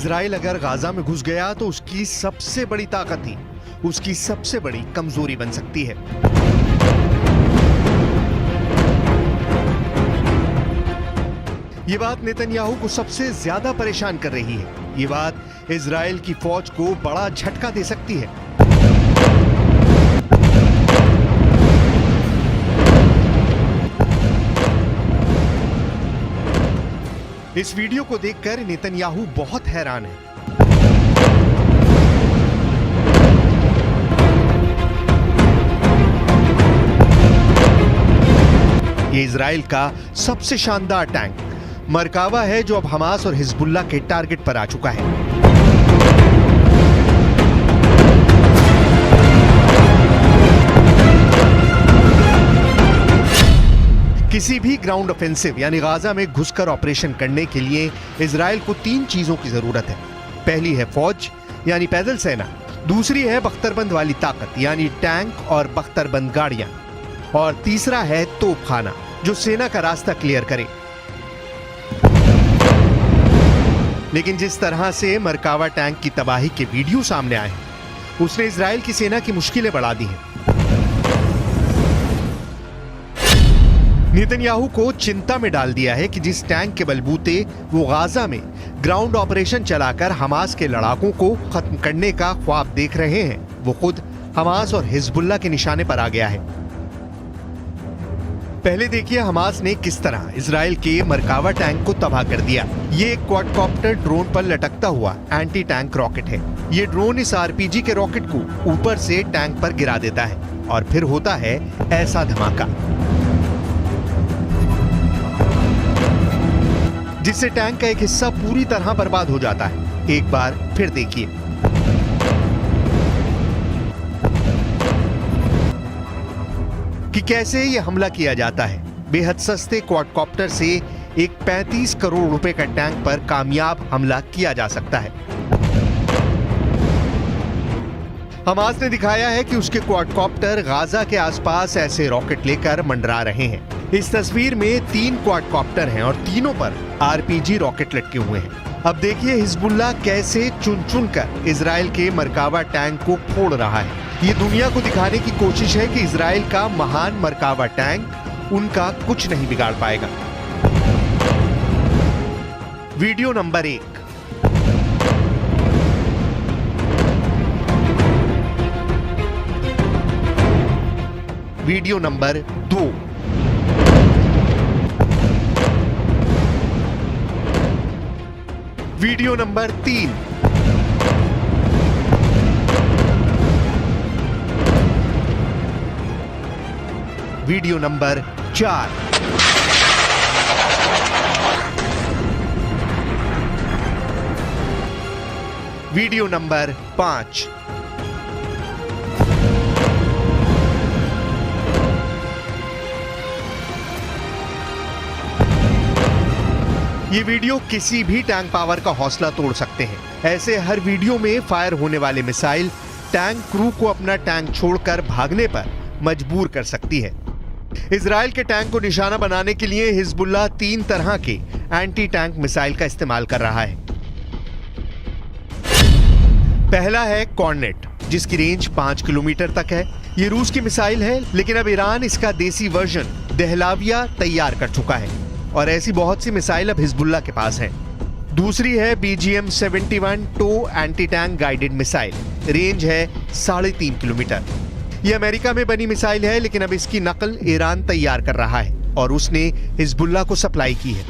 Israel अगर Gaza में घुस गया तो उसकी सबसे बड़ी ताकत ही उसकी सबसे बड़ी कमजोरी बन सकती है। ये बात नेतन्याहू को सबसे ज्यादा परेशान कर रही है। ये बात इजराइल की फौज को बड़ा झटका दे सकती है। इस वीडियो को देखकर नेतन्याहू बहुत हैरान है। ये इजराइल का सबसे शानदार टैंक मरकावा है, जो अब हमास और हिजबुल्लाह के टारगेट पर आ चुका है। किसी भी ग्राउंड ऑफेंसिव यानी गाजा में घुसकर ऑपरेशन करने के लिए इजराइल को 3 चीजों की जरूरत है। पहली है फौज यानी पैदल सेना, दूसरी है बख्तरबंद वाली ताकत यानी टैंक और बख्तरबंद गाड़ियां, और तीसरा है तोपखाना जो सेना का रास्ता क्लियर करे। लेकिन जिस तरह से मरकावा टैंक की तबाही के वीडियो सामने आए हैं, उसने इजराइल की सेना की मुश्किलें बढ़ा दी हैं। नेतन्याहू को चिंता में डाल दिया है कि जिस टैंक के बलबूते वो गाजा में ग्राउंड ऑपरेशन चलाकर हमास के लड़ाकों को खत्म करने का ख्वाब देख रहे हैं, वो खुद हमास और हिजबुल्लाह के निशाने पर आ गया है। पहले देखिए हमास ने किस तरह इजराइल के मरकावा टैंक को तबाह कर दिया। ये एक क्वाडकॉप्टर ड्रोन पर लटकता हुआ एंटी टैंक रॉकेट है। ये ड्रोन इस आरपीजी के रॉकेट को ऊपर से टैंक पर गिरा देता है और फिर होता है ऐसा धमाका जिससे टैंक का एक हिस्सा पूरी तरह बर्बाद हो जाता है। एक बार फिर देखिए। कि कैसे यह हमला किया जाता है। बेहद सस्ते क्वाडकॉप्टर से एक 35 करोड़ रुपए का टैंक पर कामयाब हमला किया जा सकता है। हमास ने दिखाया है कि उसके क्वाडकॉप्टर गाजा के आसपास ऐसे रॉकेट लेकर मंडरा रहे हैं। इस तस्वीर में 3 क्वाडकॉप्टर हैं और तीनों पर आरपीजी रॉकेट लटके हुए हैं। अब देखिए हिजबुल्लाह कैसे चुन चुन कर इजराइल के मरकावा टैंक को फोड़ रहा है। ये दुनिया को दिखाने की कोशिश है कि इजराइल का महान मरकावा टैंक उनका कुछ नहीं बिगाड़ पाएगा। Video number 1। Video number 2। Video number 3। Video number 4। Video number 5। ये वीडियो किसी भी टैंक पावर का हौसला तोड़ सकते हैं। ऐसे हर वीडियो में फायर होने वाले मिसाइल टैंक क्रू को अपना टैंक छोड़कर भागने पर मजबूर कर सकती है। इजराइल के टैंक को निशाना बनाने के लिए हिजबुल्लाह 3 तरह के एंटी टैंक मिसाइल का इस्तेमाल कर रहा है। पहला है कॉर्नेट, जिसकी रेंज 5 किलोमीटर तक है। ये रूस की मिसाइल है, लेकिन अब ईरान इसका देसी वर्जन दहलाविया तैयार कर चुका है और ऐसी बहुत सी मिसाइल अब हिजबुल्लाह के पास हैं। दूसरी है BGM-71 टो anti tank guided missile. Range है 3.5 किलोमीटर। यह अमेरिका में बनी मिसाइल है, लेकिन अब इसकी नकल ईरान तैयार कर रहा है और उसने हिजबुल्लाह को सप्लाई की है।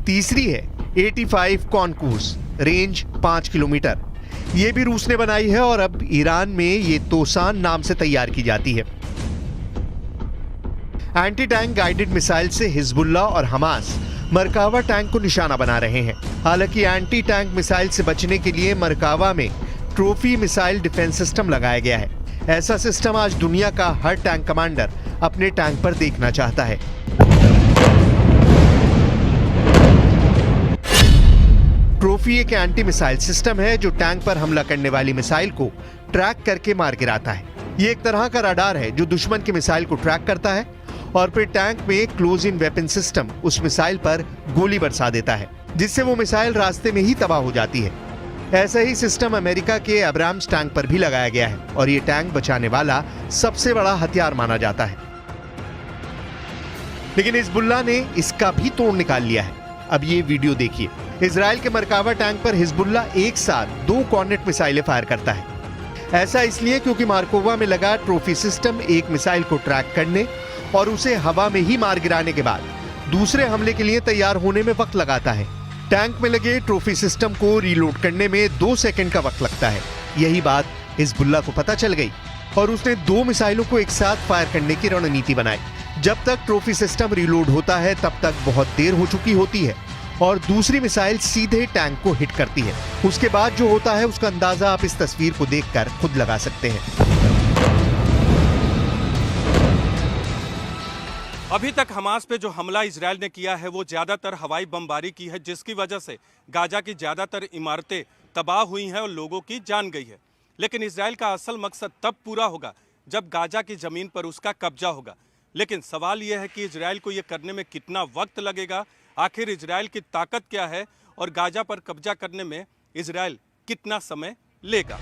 तीसरी है 85 कॉनकूस। Range 5 kilometre. यह भी रूस ने बनाई है और अब ईरान में ये तोसान नाम से तैयार की जाती है। एंटी टैंक गाइडेड मिसाइल से हिजबुल्लाह और हमास मरकावा टैंक को निशाना बना रहे हैं। हालांकि एंटी टैंक मिसाइल से बचने के लिए मरकावा में ट्रॉफी मिसाइल डिफेंस सिस्टम लगाया गया है। ऐसा सिस्टम आज दुनिया का हर टैंक कमांडर अपने टैंक पर देखना चाहता है। ट्रॉफी एक एंटी मिसाइल सिस्टम है जो टैंक पर हमला करने वाली मिसाइल को ट्रैक करके मार गिराता है। ये एक तरह का रडार है जो दुश्मन की मिसाइल को ट्रैक करता है और फिर टैंक में क्लोज इन वेपन सिस्टम उस मिसाइल पर गोली बरसा देता है, जिससे वो मिसाइल रास्ते में ही तबाह हो जाती है। ऐसा ही सिस्टम अमेरिका के अब्राम्स टैंक पर भी लगाया गया है और ये टैंक बचाने वाला सबसे बड़ा हथियार माना जाता है। लेकिन हिजबुल्लाह ने इसका भी तोड़ निकाल लिया है। अब ये वीडियो देखिए। इजराइल के मरकावा टैंक पर हिजबुल्लाह एक साथ 2 कॉर्नेट मिसाइलें फायर करता है। ऐसा इसलिए क्योंकि मार्कोवा में लगा ट्रॉफी सिस्टम एक मिसाइल को ट्रैक करने और उसे हवा में ही मार गिराने के बाद दूसरे हमले के लिए तैयार होने में वक्त लगाता है। टैंक में लगे ट्रॉफी सिस्टम को रीलोड करने में 2 सेकंड का वक्त लगता है। यही बात हिजबुल्लाह को पता चल गई और उसने 2 मिसाइलों को एक साथ फायर करने की रणनीति बनाई। जब तक ट्रॉफी सिस्टम रीलोड होता है तब तक बहुत देर हो चुकी होती है और दूसरी मिसाइल सीधे टैंक को हिट करती है। उसके बाद जो होता है उसका अंदाजा आप इस तस्वीर को देखकर खुद लगा सकते हैं। अभी तक हमास पे जो हमला इजराइल ने किया है वो ज्यादातर हवाई बमबारी की है, जिसकी वजह से गाजा की ज्यादातर इमारतें तबाह हुई हैं और लोगों की जान गई है। लेकिन इजराइल का असल मकसद तब पूरा होगा जब गाजा की जमीन पर उसका कब्जा होगा। लेकिन सवाल यह है कि इजराइल को यह करने में कितना वक्त लगेगा, आखिर इजराइल की ताकत क्या है और गाजा पर कब्जा करने में इजराइल कितना समय लेगा।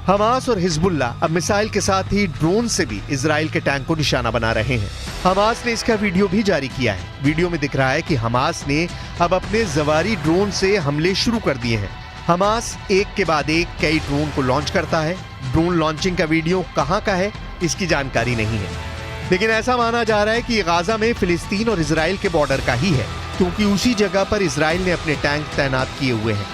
हमास और हिजबुल्लाह अब मिसाइल के साथ ही ड्रोन से भी इजराइल के टैंक को निशाना बना रहे हैं। हमास ने इसका वीडियो भी जारी किया है। वीडियो में दिख रहा है कि हमास ने अब अपने जवारी ड्रोन से हमले शुरू कर दिए हैं। हमास एक के बाद एक कई ड्रोन को लॉन्च करता है। ड्रोन लॉन्चिंग का वीडियो कहां का है इसकी जानकारी नहीं है, लेकिन ऐसा माना जा रहा है कि गाजा में फिलिस्तीन और इजराइल के बॉर्डर का ही है, क्योंकि उसी जगह पर इजराइल ने अपने टैंक तैनात किए हुए हैं।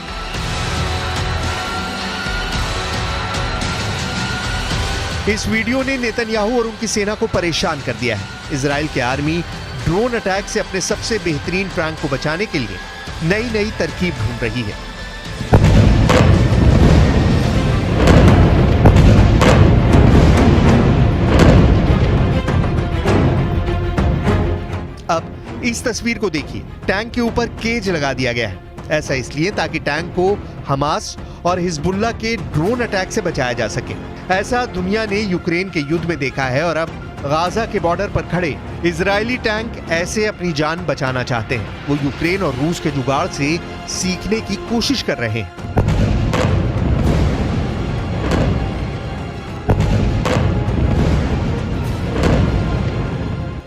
इस वीडियो ने नेतन्याहू और उनकी सेना को परेशान कर दिया है। इजराइल की आर्मी ड्रोन अटैक से अपने सबसे बेहतरीन टैंक को बचाने के लिए नई नई तरकीब ढूंढ रही है। अब इस तस्वीर को देखिए। टैंक के ऊपर केज लगा दिया गया है। ऐसा इसलिए ताकि टैंक को हमास और हिजबुल्लाह के ड्रोन अटैक से बचाया जा सके। ऐसा दुनिया ने यूक्रेन के युद्ध में देखा है और अब गाजा के बॉर्डर पर खड़े इजरायली टैंक ऐसे अपनी जान बचाना चाहते हैं। वो यूक्रेन और रूस के जुगाड़ से सीखने की कोशिश कर रहे हैं।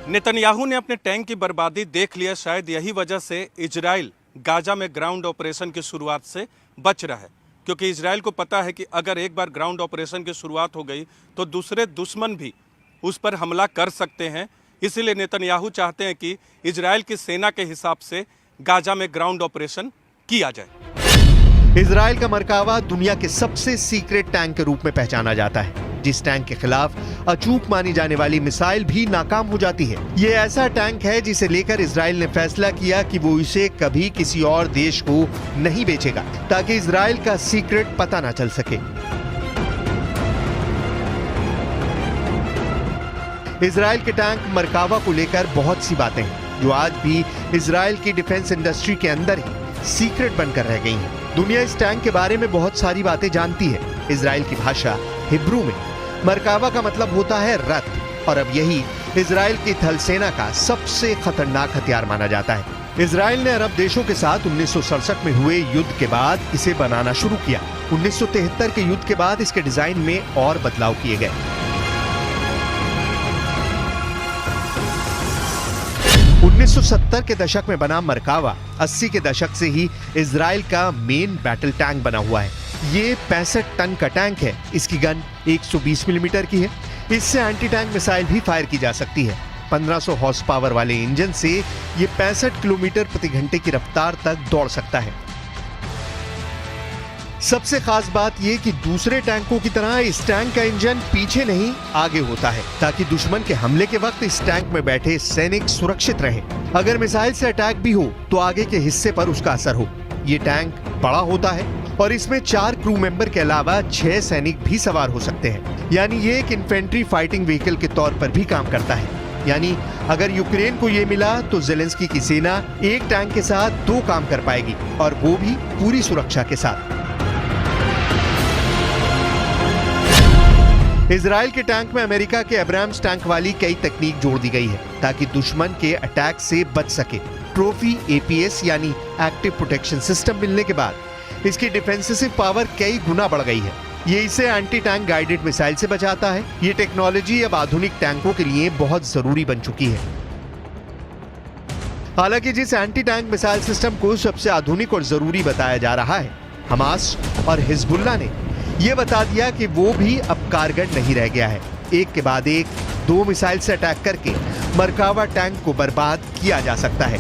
नेतन्याहू ने अपने टैंक की बर्बादी देख लिया। शायद यही वजह से इजराइल गाजा में ग्राउंड ऑपरेशन की शुरुआत से बच रहा है, क्योंकि इजराइल को पता है कि अगर एक बार ग्राउंड ऑपरेशन की शुरुआत हो गई तो दूसरे दुश्मन भी उस पर हमला कर सकते हैं। इसीलिए नेतन्याहू चाहते हैं कि इजराइल की सेना के हिसाब से गाजा में ग्राउंड ऑपरेशन किया जाए। इजराइल का मरकावा दुनिया के सबसे सीक्रेट टैंक के रूप में पहचाना जाता है, जिस टैंक के खिलाफ अचूक मानी जाने वाली मिसाइल भी नाकाम हो जाती है। ये ऐसा टैंक है जिसे लेकर इजराइल ने फैसला किया कि वो इसे कभी किसी और देश को नहीं बेचेगा, ताकि इजराइल का सीक्रेट पता ना चल सके। इजराइल के टैंक मरकावा को लेकर बहुत सी बातें हैं जो आज भी इजराइल की डिफेंस इंडस्ट्री के अंदर ही सीक्रेट बनकर रह गई हैं। दुनिया इस टैंक के बारे में बहुत सारी बातें जानती है। इजराइल की भाषा हिब्रू में मरकावा का मतलब होता है रथ, और अब यही इजराइल की थल सेना का सबसे खतरनाक हथियार माना जाता है। इजराइल ने अरब देशों के साथ 1967 में हुए युद्ध के बाद इसे बनाना शुरू किया। 1973 के युद्ध के बाद इसके डिजाइन में और बदलाव किए गए। 1970 के दशक में बना मरकावा 80 के दशक से ही इजराइल का मेन बैटल टैंक बना हुआ है। ये 65 टन का टैंक है। इसकी गन 120 मिलीमीटर की है। इससे एंटी टैंक मिसाइल भी फायर की जा सकती है। 1500 हॉर्स पावर वाले इंजन से ये 65 किलोमीटर प्रति घंटे की रफ्तार तक दौड़ सकता है। सबसे खास बात यह कि दूसरे टैंकों की तरह इस टैंक का इंजन पीछे नहीं आगे होता है, ताकि दुश्मन के हमले के वक्त इस टैंक में बैठे सैनिक सुरक्षित रहे। अगर मिसाइल से अटैक भी हो तो आगे के हिस्से पर उसका असर हो। ये टैंक बड़ा होता है और इसमें 4 क्रू मेंबर के अलावा 6 सैनिक भी सवार हो सकते हैं। यानी ये एक इन्फेंट्री फाइटिंग व्हीकल के तौर पर भी काम करता है। यानी अगर यूक्रेन को ये मिला तो जेलेंस्की की सेना एक टैंक के साथ 2 काम कर पाएगी, और वो भी पूरी सुरक्षा के साथ। इजराइल के टैंक में अमेरिका के एब्राम्स टैंक वाली कई तकनीक जोड़ दी गई है ताकि दुश्मन के अटैक से बच सके। ट्रॉफी एपीएस यानी एक्टिव प्रोटेक्शन सिस्टम मिलने के बाद इसकी डिफेंसिव पावर कई गुना बढ़ गई है। ये इसे एंटी टैंक गाइडेड मिसाइल से बचाता है। ये टेक्नोलॉजी अब आधुनिक टैंकों के लिए बहुत जरूरी बन चुकी है। हालांकि जिस एंटी टैंक मिसाइल सिस्टम को सबसे आधुनिक और जरूरी बताया जा रहा है, हमास और हिजबुल्लाह ने यह बता दिया कि वो भी अब कारगर नहीं रह गया है। एक के बाद एक 2 मिसाइल से अटैक करके मरकावा टैंक को बर्बाद किया जा सकता है।